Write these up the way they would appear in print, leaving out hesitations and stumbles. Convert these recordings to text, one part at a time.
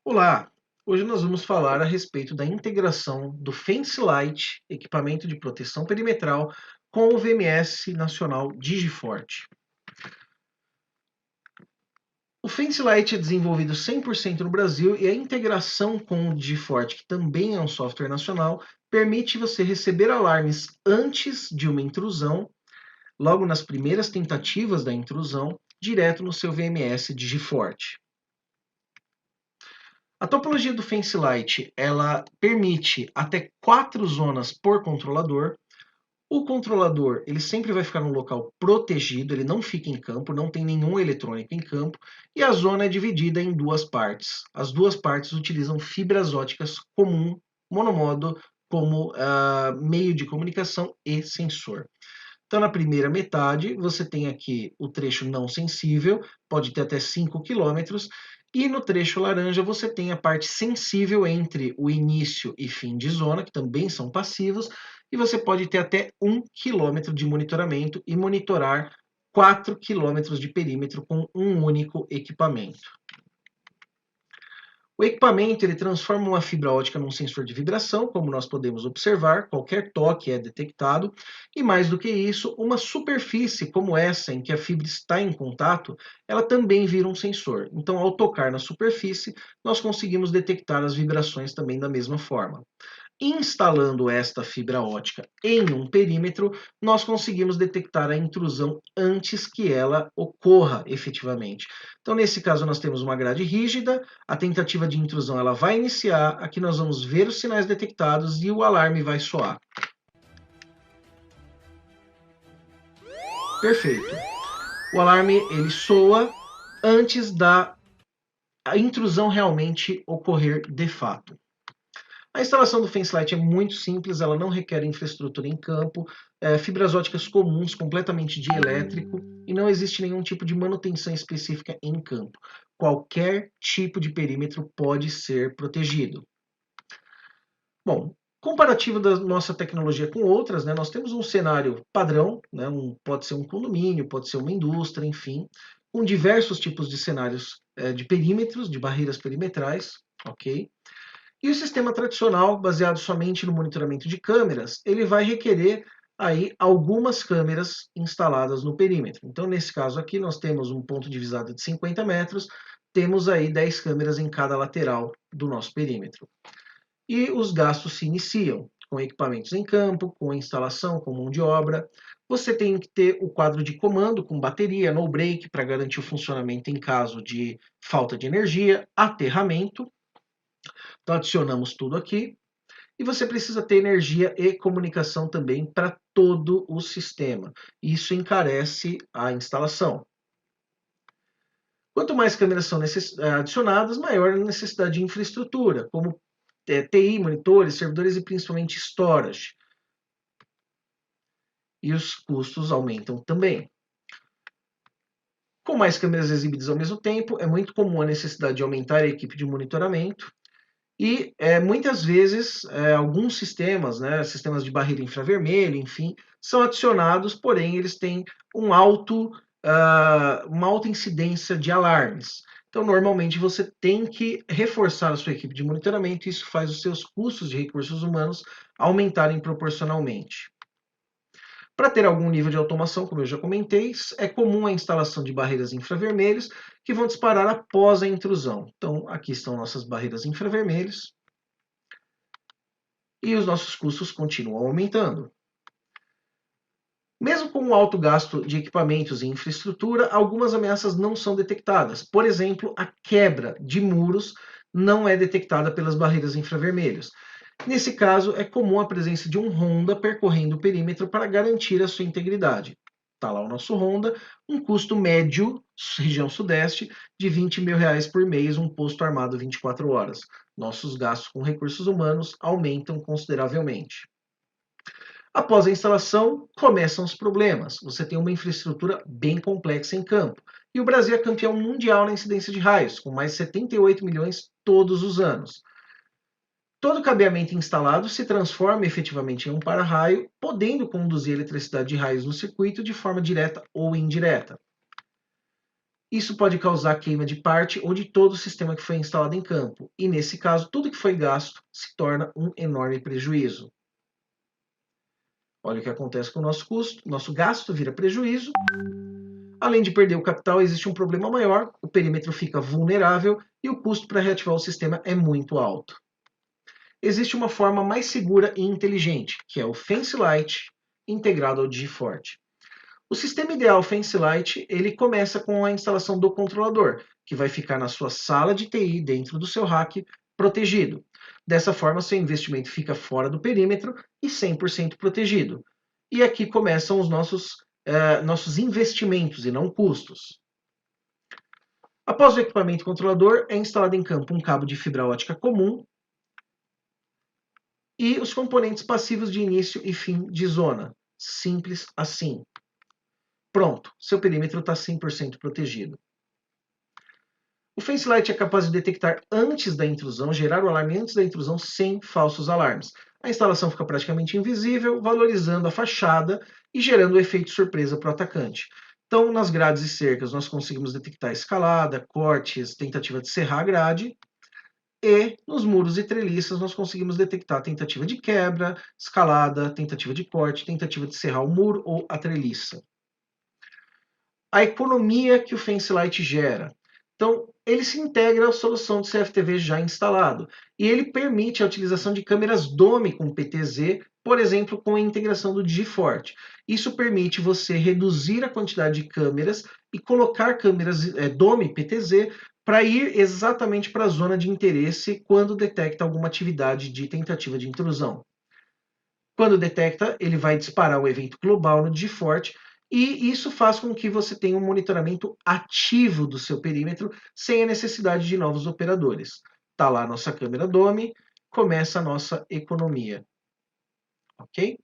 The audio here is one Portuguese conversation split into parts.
Olá! Hoje nós vamos falar a respeito da integração do FenceLight, equipamento de proteção perimetral, com o VMS nacional DigiFort. O FenceLight é desenvolvido 100% no Brasil e a integração com o DigiFort, que também é um software nacional, permite você receber alarmes antes de uma intrusão, logo nas primeiras tentativas da intrusão, direto no seu VMS DigiFort. A topologia do FenceLight, ela permite até 4 zonas por controlador. O controlador, ele sempre vai ficar num local protegido, ele não fica em campo, não tem nenhum eletrônico em campo, e a zona é dividida em duas partes. As duas partes utilizam fibras óticas comum, monomodo, como meio de comunicação e sensor. Então, na primeira metade, você tem aqui o trecho não sensível, pode ter até 5 quilômetros, e no trecho laranja você tem a parte sensível entre o início e fim de zona, que também são passivos, e você pode ter até 1 quilômetro de monitoramento e monitorar 4 quilômetros de perímetro com um único equipamento. O equipamento ele transforma uma fibra ótica num sensor de vibração, como nós podemos observar, qualquer toque é detectado, e mais do que isso, uma superfície como essa em que a fibra está em contato, ela também vira um sensor. Então, ao tocar na superfície, nós conseguimos detectar as vibrações também da mesma forma. Instalando esta fibra ótica em um perímetro, nós conseguimos detectar a intrusão antes que ela ocorra efetivamente. Então, nesse caso, nós temos uma grade rígida, a tentativa de intrusão ela vai iniciar, aqui nós vamos ver os sinais detectados e o alarme vai soar. Perfeito. O alarme ele soa antes da intrusão realmente ocorrer de fato. A instalação do FenceLight é muito simples, ela não requer infraestrutura em campo, fibras óticas comuns, completamente dielétrico, e não existe nenhum tipo de manutenção específica em campo. Qualquer tipo de perímetro pode ser protegido. Bom, comparativo da nossa tecnologia com outras, né, nós temos um cenário padrão, né, pode ser um condomínio, pode ser uma indústria, enfim, com diversos tipos de cenários de perímetros, de barreiras perimetrais, ok? E o sistema tradicional, baseado somente no monitoramento de câmeras, ele vai requerer aí algumas câmeras instaladas no perímetro. Então, nesse caso aqui, nós temos um ponto de visada de 50 metros, temos aí 10 câmeras em cada lateral do nosso perímetro. E os gastos se iniciam com equipamentos em campo, com instalação, com mão de obra. Você tem que ter o quadro de comando com bateria, no break, para garantir o funcionamento em caso de falta de energia, aterramento. Então, adicionamos tudo aqui. E você precisa ter energia e comunicação também para todo o sistema. Isso encarece a instalação. Quanto mais câmeras são adicionadas, maior a necessidade de infraestrutura, como TI, monitores, servidores e principalmente storage. E os custos aumentam também. Com mais câmeras exibidas ao mesmo tempo, é muito comum a necessidade de aumentar a equipe de monitoramento. E muitas vezes alguns sistemas, né, sistemas de barreira infravermelho, enfim, são adicionados, porém eles têm uma alta incidência de alarmes. Então, normalmente você tem que reforçar a sua equipe de monitoramento e isso faz os seus custos de recursos humanos aumentarem proporcionalmente. Para ter algum nível de automação, como eu já comentei, é comum a instalação de barreiras infravermelhas que vão disparar após a intrusão. Então, aqui estão nossas barreiras infravermelhas e os nossos custos continuam aumentando. Mesmo com o alto gasto de equipamentos e infraestrutura, algumas ameaças não são detectadas. Por exemplo, a quebra de muros não é detectada pelas barreiras infravermelhas. Nesse caso, é comum a presença de um Honda percorrendo o perímetro para garantir a sua integridade. Está lá o nosso Honda, um custo médio, região sudeste, de R$ 20.000 por mês, um posto armado 24 horas. Nossos gastos com recursos humanos aumentam consideravelmente. Após a instalação, começam os problemas. Você tem uma infraestrutura bem complexa em campo. E o Brasil é campeão mundial na incidência de raios, com mais de 78 milhões todos os anos. Todo cabeamento instalado se transforma efetivamente em um para-raio, podendo conduzir eletricidade de raios no circuito de forma direta ou indireta. Isso pode causar queima de parte ou de todo o sistema que foi instalado em campo, e nesse caso, tudo que foi gasto se torna um enorme prejuízo. Olha o que acontece com o nosso custo, nosso gasto vira prejuízo. Além de perder o capital, existe um problema maior, o perímetro fica vulnerável e o custo para reativar o sistema é muito alto. Existe uma forma mais segura e inteligente, que é o FenceLight integrado ao DigiFort. O sistema ideal FenceLight, ele começa com a instalação do controlador, que vai ficar na sua sala de TI dentro do seu rack, protegido. Dessa forma, seu investimento fica fora do perímetro e 100% protegido. E aqui começam os nossos investimentos e não custos. Após o equipamento controlador, é instalado em campo um cabo de fibra ótica comum e os componentes passivos de início e fim de zona. Simples assim. Pronto, seu perímetro está 100% protegido. O FenceLight é capaz de detectar antes da intrusão, gerar o alarme antes da intrusão sem falsos alarmes. A instalação fica praticamente invisível, valorizando a fachada e gerando o efeito surpresa para o atacante. Então, nas grades e cercas, nós conseguimos detectar escalada, cortes, tentativa de serrar a grade. E nos muros e treliças, nós conseguimos detectar tentativa de quebra, escalada, tentativa de corte, tentativa de serrar o muro ou a treliça. A economia que o FenceLight gera. Então, ele se integra à solução de CFTV já instalado e ele permite a utilização de câmeras DOME com PTZ, por exemplo, com a integração do DigiFort. Isso permite você reduzir a quantidade de câmeras e colocar câmeras DOME PTZ para ir exatamente para a zona de interesse quando detecta alguma atividade de tentativa de intrusão. Quando detecta, ele vai disparar o evento global no DigiFort e isso faz com que você tenha um monitoramento ativo do seu perímetro sem a necessidade de novos operadores. Está lá a nossa câmera DOME, começa a nossa economia. Ok?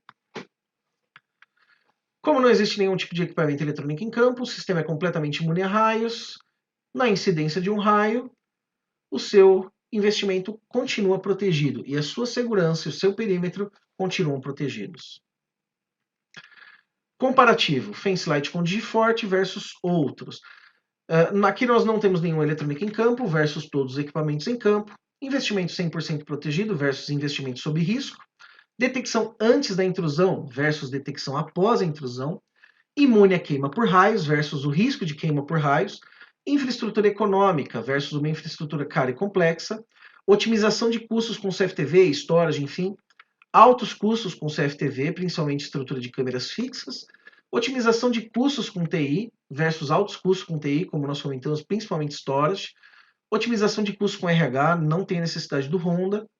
Como não existe nenhum tipo de equipamento eletrônico em campo, o sistema é completamente imune a raios. Na incidência de um raio, o seu investimento continua protegido e a sua segurança e o seu perímetro continuam protegidos. Comparativo, FenceLight com DigiFort versus outros. Aqui nós não temos nenhum eletrônico em campo versus todos os equipamentos em campo. Investimento 100% protegido versus investimento sob risco. Detecção antes da intrusão versus detecção após a intrusão. Imune a queima por raios versus o risco de queima por raios. Infraestrutura econômica versus uma infraestrutura cara e complexa. Otimização de custos com CFTV, storage, enfim. Altos custos com CFTV, principalmente estrutura de câmeras fixas, otimização de custos com TI versus altos custos com TI, como nós comentamos, principalmente storage, otimização de custos com RH, não tem necessidade do Honda,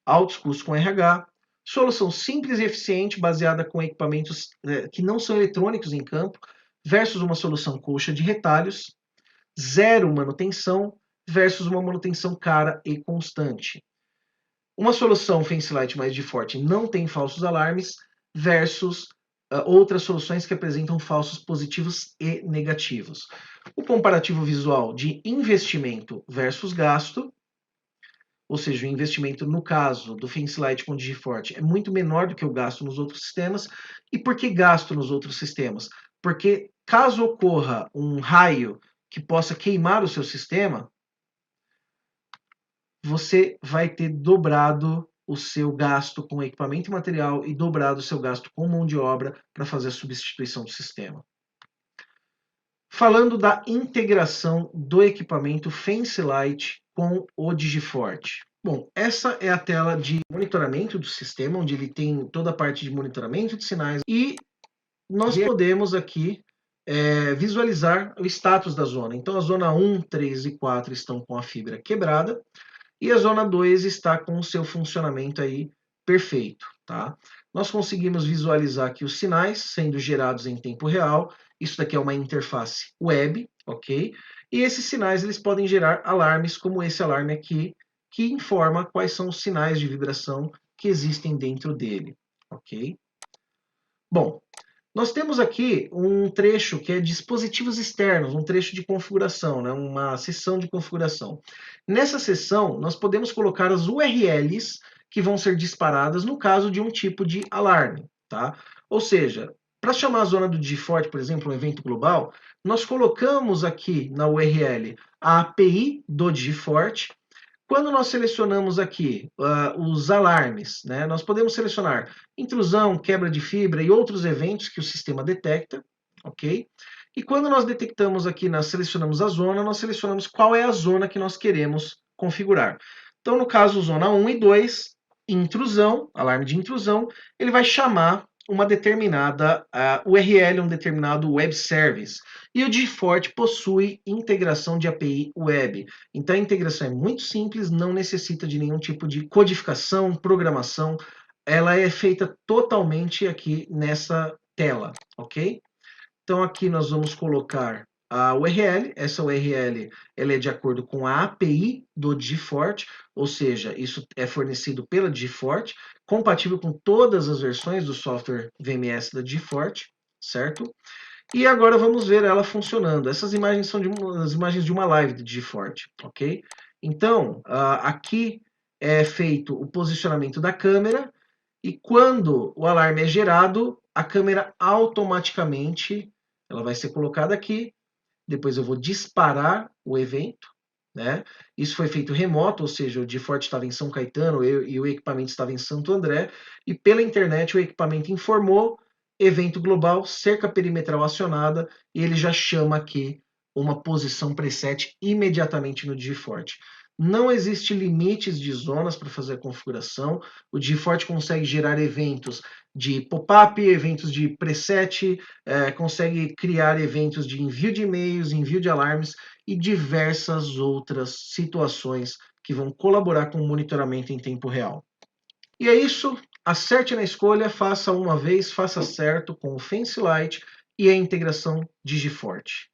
altos custos com RH, solução simples e eficiente baseada com equipamentos que não são eletrônicos em campo, versus uma solução coxa de retalhos, zero manutenção versus uma manutenção cara e constante. Uma solução FenceLight mais DigiFort não tem falsos alarmes versus outras soluções que apresentam falsos positivos e negativos. O comparativo visual de investimento versus gasto, ou seja, o investimento no caso do FenceLight com DigiFort é muito menor do que o gasto nos outros sistemas. E por que gasto nos outros sistemas? Porque caso ocorra um raio que possa queimar o seu sistema, você vai ter dobrado o seu gasto com equipamento e material e dobrado o seu gasto com mão de obra para fazer a substituição do sistema. Falando da integração do equipamento FenceLight com o DigiFort. Bom, essa é a tela de monitoramento do sistema, onde ele tem toda a parte de monitoramento de sinais e nós podemos aqui visualizar o status da zona. Então, a zona 1, 3 e 4 estão com a fibra quebrada, e a zona 2 está com o seu funcionamento aí perfeito, tá? Nós conseguimos visualizar aqui os sinais sendo gerados em tempo real. Isso daqui é uma interface web, ok? E esses sinais eles podem gerar alarmes, como esse alarme aqui, que informa quais são os sinais de vibração que existem dentro dele, ok? Bom, nós temos aqui um trecho que é dispositivos externos, um trecho de configuração, né? Uma seção de configuração. Nessa seção, nós podemos colocar as URLs que vão ser disparadas no caso de um tipo de alarme, tá? Ou seja, para chamar a zona do DigiFort, por exemplo, um evento global, nós colocamos aqui na URL a API do Digiforte. Quando nós selecionamos aqui os alarmes, né, nós podemos selecionar intrusão, quebra de fibra e outros eventos que o sistema detecta, ok? E quando nós detectamos aqui, nós selecionamos a zona, nós selecionamos qual é a zona que nós queremos configurar. Então, no caso, zona 1 e 2, intrusão, alarme de intrusão, ele vai chamar uma determinada URL, um determinado web service. E o Digiforte possui integração de API web. Então a integração é muito simples, não necessita de nenhum tipo de codificação, programação. Ela é feita totalmente aqui nessa tela, ok? Então aqui nós vamos colocar a URL, essa URL ela é de acordo com a API do Digiforte, ou seja, isso é fornecido pela Digiforte, compatível com todas as versões do software VMS da Digiforte, certo? E agora vamos ver ela funcionando. Essas imagens são as imagens de uma live do Digiforte, ok? Então, aqui é feito o posicionamento da câmera e quando o alarme é gerado, a câmera automaticamente ela vai ser colocada aqui. Depois eu vou disparar o evento, né? Isso foi feito remoto, ou seja, o Digiforte estava em São Caetano e o equipamento estava em Santo André, e pela internet o equipamento informou, evento global, cerca perimetral acionada, e ele já chama aqui uma posição preset imediatamente no Digiforte. Não existe limites de zonas para fazer a configuração. O Digiforte consegue gerar eventos de pop-up, eventos de preset, consegue criar eventos de envio de e-mails, envio de alarmes e diversas outras situações que vão colaborar com o monitoramento em tempo real. E é isso, acerte na escolha, faça uma vez, faça certo com o Fence Light e a integração Digiforte.